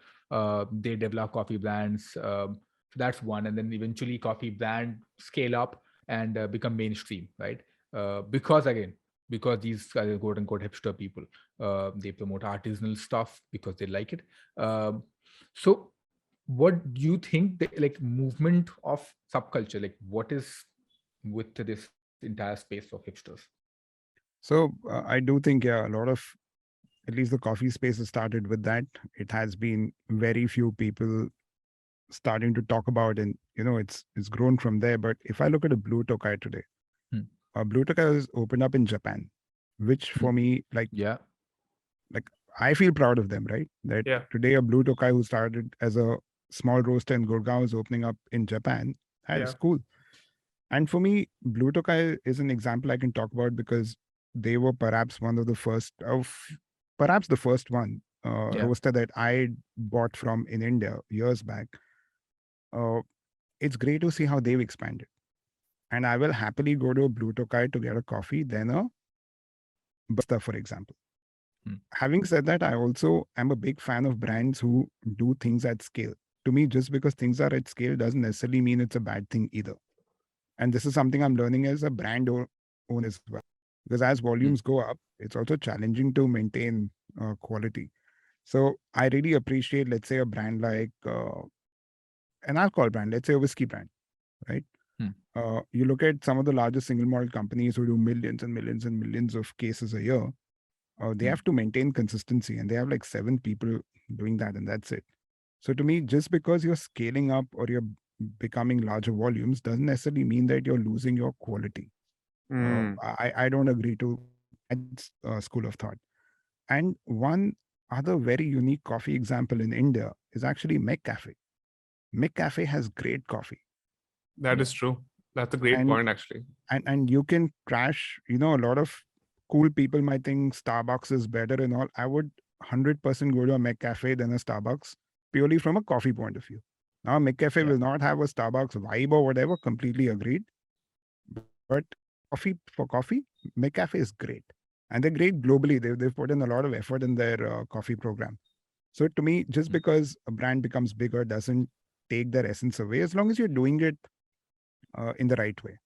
S1: they develop coffee brands. So that's one, and then eventually coffee brand scale up and become mainstream, right? Because these quote unquote hipster people, they promote artisanal stuff because they like it. So what do you think the like movement of subculture, like what is with this entire space of hipsters?
S3: So I do think, yeah, a lot of, at least the coffee space has started with that. It has been very few people starting to talk about, and it's grown from there. But if I look at a Blue Tokai today, Blue Tokai was opened up in Japan, which for me, like I feel proud of them, right? That today a Blue Tokai who started as a small roaster in Gurgaon is opening up in Japan. That is cool. And for me, Blue Tokai is an example I can talk about because they were perhaps one of the first, perhaps the first one roaster that I bought from in India years back. It's great to see how they've expanded. And I will happily go to a Blue Tokai to get a coffee than a Barista, for example. Having said that, I also am a big fan of brands who do things at scale. To me, just because things are at scale doesn't necessarily mean it's a bad thing either. And this is something I'm learning as a brand owner as well. Because as volumes go up, it's also challenging to maintain quality. So I really appreciate, let's say, a brand like an alcohol brand, let's say a whiskey brand, right? You look at some of the largest single malt companies who do millions and millions and millions of cases a year. They have to maintain consistency, and they have like 7 people doing that, and that's it. So to me, just because you're scaling up or you're becoming larger volumes doesn't necessarily mean that you're losing your quality. I don't agree to that school of thought. And one other very unique coffee example in India is actually McCafe. McCafe has great coffee.
S2: That is true. That's a great point, actually.
S3: And you can trash, a lot of cool people might think Starbucks is better and all. I would 100% go to a McCafe than a Starbucks, purely from a coffee point of view. Now, McCafe will not have a Starbucks vibe or whatever, completely agreed. But coffee, McCafe is great. And they're great globally. They've put in a lot of effort in their coffee program. So to me, just because a brand becomes bigger doesn't take their essence away, as long as you're doing it in the right way.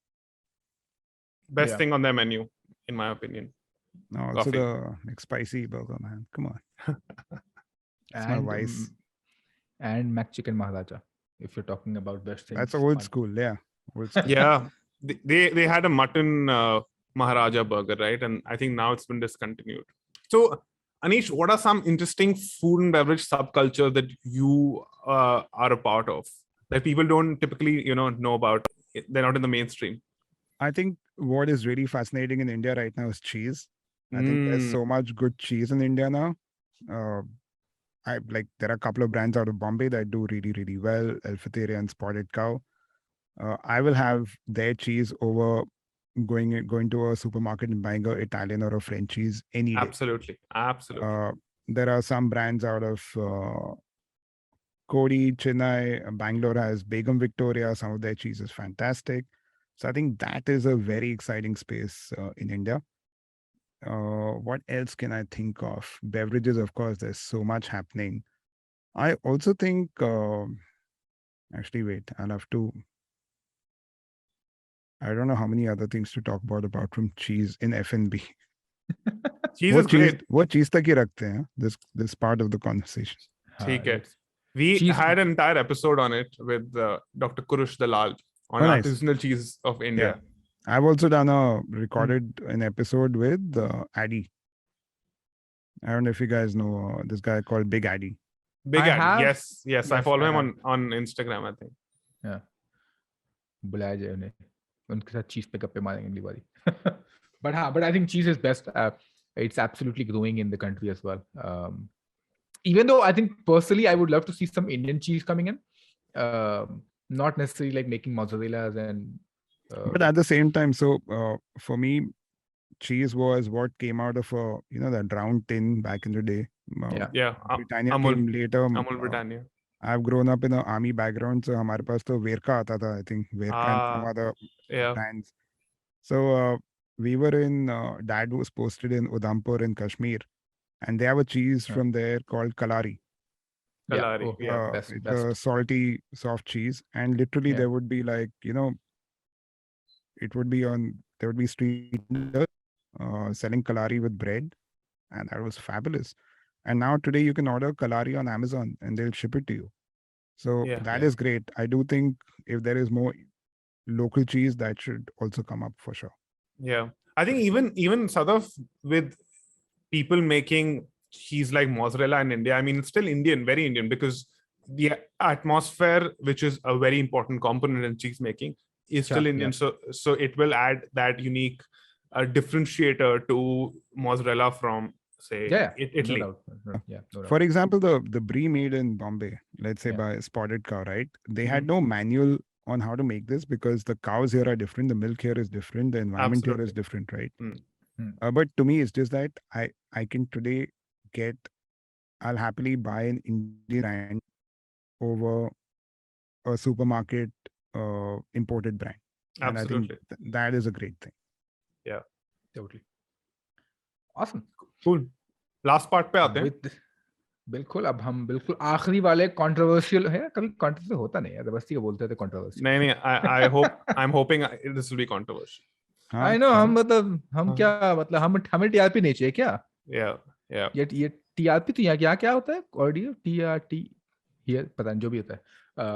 S2: Best thing on their menu, in my opinion.
S3: No, also the McSpicy burger, man. Come on. That's my vice.
S1: And Mac Chicken Maharaja, if you're talking about best things.
S3: That's old school, yeah. Old school.
S2: Yeah. They had a mutton Maharaja burger, right? And I think now it's been discontinued. So, Aneesh, what are some interesting food and beverage subculture that you are a part of that people don't typically, know about? They're not in the mainstream.
S3: I think what is really fascinating in India right now is cheese. I think there's so much good cheese in India now. There are a couple of brands out of Bombay that do really, really well. Alfateria and Spotted Cow. I will have their cheese over going to a supermarket and buying an Italian or a French cheese any day.
S2: Absolutely.
S3: There are some brands out of Kodi, Chennai, Bangalore has Begum Victoria. Some of their cheese is fantastic. So I think that is a very exciting space in India. What else can I think of? Beverages, of course, there's so much happening. I also think, actually, wait, I'll have to, I don't know how many other things to talk about from cheese in F&B.
S2: Cheese is great.
S3: What cheese tak hi rakhte hain, this part of the conversation.
S2: We had an entire episode on it with Dr. Kurush Dalal on artisanal cheese of India.
S3: Yeah. I've also recorded an episode with Addy. I don't know if you guys know this guy called Big Addy.
S2: Addy, yes. I follow him on Instagram, I think.
S1: Yeah. बुलाया जाए उन्हें उनके साथ cheese pickup पे मारेंगे अगली बारी. But I think cheese is best. It's absolutely growing in the country as well. Even though I think personally I would love to see some Indian cheese coming in, not necessarily like making mozzarellas and.
S3: But at the same time, so for me, cheese was what came out of that round tin back in the day.
S2: Yeah.
S3: Britannia came later.
S2: Amul Britannia.
S3: I've grown up in an army background, so हमारे पास तो वेरका आता था. I think Verka and some other brands. So we were in. Dad was posted in Udhampur in Kashmir, and they have a cheese from there called Kalari.
S2: Kalari,
S1: best.
S3: It's a salty, soft cheese, and literally there would be like, it would be there would be street vendors selling Kalari with bread, and that was fabulous. And now today you can order Kalari on Amazon and they'll ship it to you. So that is great. I do think if there is more local cheese, that should also come up for sure.
S2: Yeah, I think even Sadaf, with people making cheese like mozzarella in India, I mean, it's still Indian, very Indian, because the atmosphere, which is a very important component in cheese making, is still Indian. So it will add that unique differentiator to mozzarella from, say, Italy.
S1: No doubt.
S3: For example, the brie made in Bombay, let's say by Spotted Cow, right? They had no manual on how to make this because the cows here are different, the milk here is different, the environment here is different, right? But to me, it's just that I can today I'll happily buy an Indian brand over a supermarket imported brand.
S2: Absolutely.
S3: And I think that is a great thing.
S2: Yeah,
S1: totally. Awesome.
S2: Cool. Last part पे आते हैं.
S1: बिल्कुल. अब हम बिल्कुल आखिरी वाले controversial है. कभी कंट्रोवर्शियल होता नहीं है, जबरदस्ती बोलते थे कंट्रोवर्शियल.
S2: नहीं, I'm hoping this will be controversial.
S1: I know. हम क्या मतलब हमें टीआरपी नहीं चाहिए क्या?
S2: Yeah.
S1: ये टीआरपी तो यहाँ क्या होता है? ऑडियो टीआरटी ये पता नहीं जो भी होता है.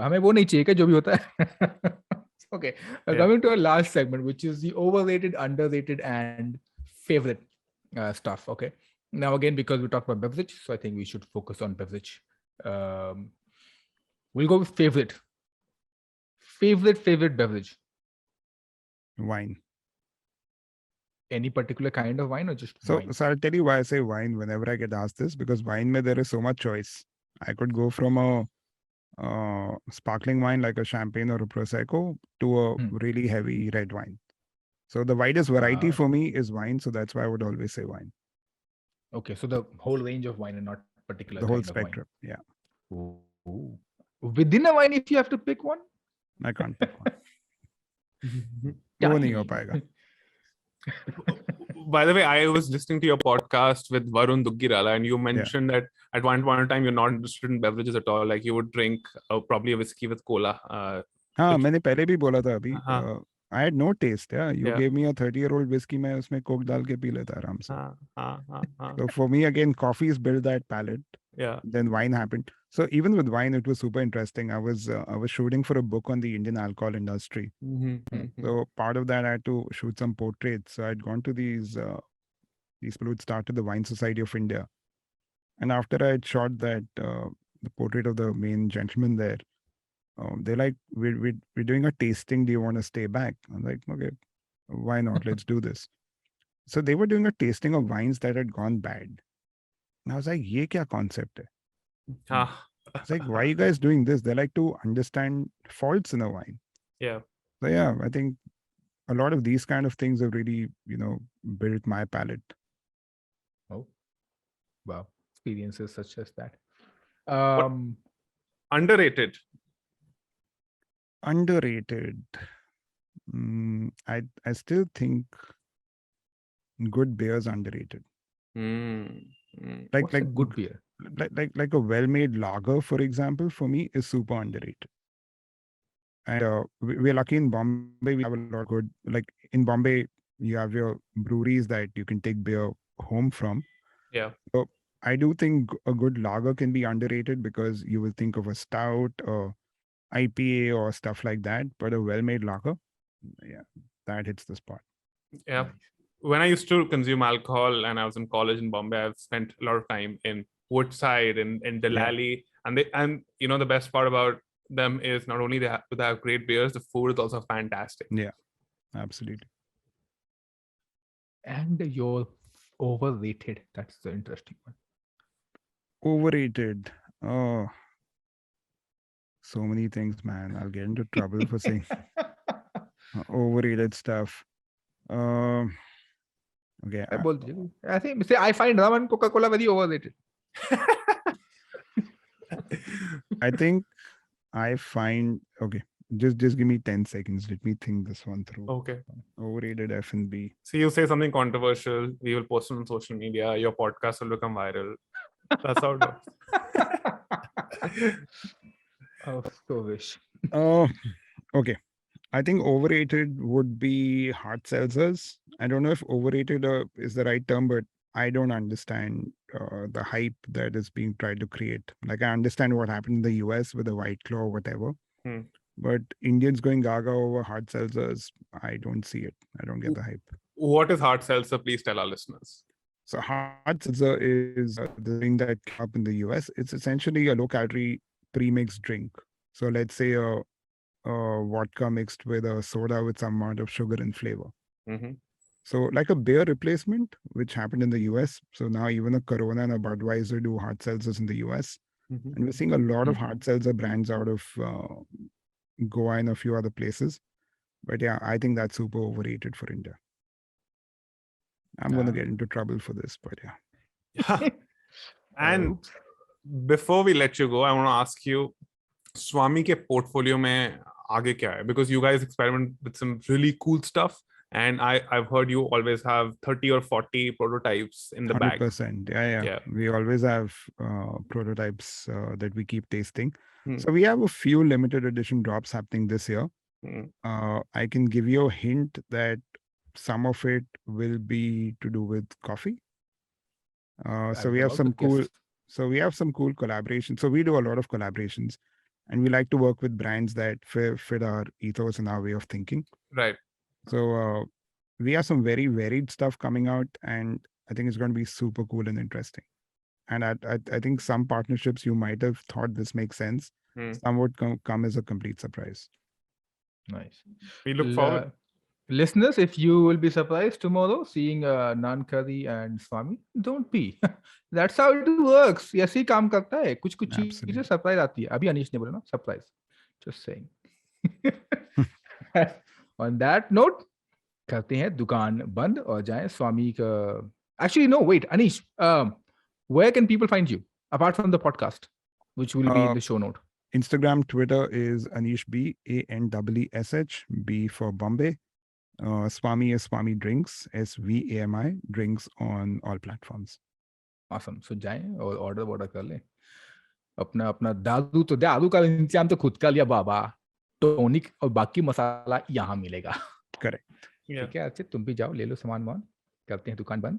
S1: हमें वो नहीं चाहिए क्या जो भी होता है. Okay. Coming to our last segment, which is the overrated, underrated, and favorite stuff. Okay. Now again, because we talked about beverage, so I think we should focus on beverage. We'll go with favorite. Favorite beverage.
S3: Wine.
S1: Any particular kind of wine or just wine?
S3: So I'll tell you why I say wine whenever I get asked this, because wine mein there is so much choice. I could go from a sparkling wine like a champagne or a prosecco to a really heavy red wine. So the widest variety for me is wine, so that's why I would always say wine.
S1: Okay, so the whole range of wine and not particular.
S3: The whole spectrum, yeah.
S1: Ooh. Within a wine, if you have to pick one,
S3: I can't pick one. वो नहीं हो पाएगा.
S2: By the way, I was listening to your podcast with Varun Duggirala, and you mentioned that at one point in time you're not interested in beverages at all. Like you would drink probably a whiskey with cola.
S3: हाँ, मैंने पहले भी बोला था अभी. I had no taste. Yeah, you gave me a 30-year-old whiskey, मैं उसमें coke डाल के पी लेता आराम से. So for me again, coffees built that palate.
S2: Yeah.
S3: Then wine happened. So even with wine, it was super interesting. I was shooting for a book on the Indian alcohol industry. So part of that, I had to shoot some portraits. So I'd gone to these people who'd started the Wine Society of India. And after I had shot that the portrait of the main gentleman there, they're like, we're doing a tasting. Do you want to stay back? I'm like, okay, why not? Let's do this. So they were doing a tasting of wines that had gone bad. And I was like, ye kya concept hai? It's like, why are you guys doing this? They like to understand faults in a wine.
S2: Yeah.
S3: So yeah, I think a lot of these kind of things have really, built my palate.
S1: Oh, wow. Experiences such as that.
S2: Underrated.
S3: I still think good beer is underrated. Like
S1: good beer.
S3: Like a well-made lager, for example, for me is super underrated. And we're lucky in Bombay. We have a lot of good. Like in Bombay, you have your breweries that you can take beer home from.
S2: Yeah.
S3: So I do think a good lager can be underrated because you will think of a stout or IPA or stuff like that. But a well-made lager, yeah, that hits the spot.
S2: Yeah. When I used to consume alcohol and I was in college in Bombay, I've spent a lot of time in Woodside and in Delali. Yeah. And the best part about them is not only they have great beers, the food is also fantastic.
S3: Yeah, absolutely.
S1: And you're overrated. That's the interesting one.
S3: Overrated. Oh, so many things, man. I'll get into trouble for saying overrated stuff. Okay.
S1: I think I find rum and Coca-Cola very overrated.
S3: I think I find okay. Just give me 10 seconds. Let me think this one through.
S2: Okay.
S3: Overrated F&B.
S2: So you say something controversial, we will post it on social media, your podcast will become viral. That's how it works.
S1: Oh, so wish.
S3: Okay. I think overrated would be hard seltzers. I don't know if overrated is the right term, but I don't understand the hype that is being tried to create. Like, I understand what happened in the US with the White Claw or whatever. But Indians going gaga over hard seltzers, I don't see it. I don't get the hype.
S2: What is hard seltzer? Please tell our listeners.
S3: So hard seltzer is the thing that came up in the US. It's essentially a low-calorie pre-mixed drink. So let's say a vodka mixed with a soda with some amount of sugar and flavor. So like a beer replacement, which happened in the US. So now even a Corona and a Budweiser do hard seltzers in the US. And we're seeing a lot of hard seltzer brands out of Goa and a few other places. But yeah, I think that's super overrated for India. I'm going to get into trouble for this, but yeah.
S2: And before we let you go, I want to ask you, Swami ke portfolio mein aage kya hai? Because you guys experiment with some really cool stuff. And I've heard you always have 30 or 40 prototypes in the
S3: 100%.
S2: bag.
S3: 100%. Yeah. We always have prototypes that we keep tasting. So we have a few limited edition drops happening this year. I can give you a hint that some of it will be to do with coffee. So we have some cool collaborations. So we do a lot of collaborations, and we like to work with brands that fit our ethos and our way of thinking.
S2: Right.
S3: So we have some very varied stuff coming out, and I think it's going to be super cool and interesting. And I think some partnerships you might have thought this makes sense. Some would come as a complete surprise.
S1: Nice.
S2: We look forward.
S1: Listeners, if you will be surprised tomorrow seeing Naan Curry and Swami, don't be. That's how it works. ऐसे ही काम करता है. कुछ चीजें surprise आती है. अभी अनीश ने बोला ना surprise. Just saying. On that note, करते हैं दुकान बंद और जाएं स्वामी का. Actually, no, wait, Aneesh. Where can people find you apart from the podcast, which will be in the show note?
S3: Instagram, Twitter is Aneesh B, ANEESH, B for Bombay. Swami is Svami Drinks, SVAMI, drinks on all platforms.
S1: Awesome. So जाएं और order कर लें. अपना दादू का इंतजाम तो खुद का लिया बाबा. टोनिक और बाकी मसाला यहाँ मिलेगा.
S3: Correct.
S1: ठीक है, अच्छे तुम भी जाओ ले लो सामान करते हैं दुकान बंद.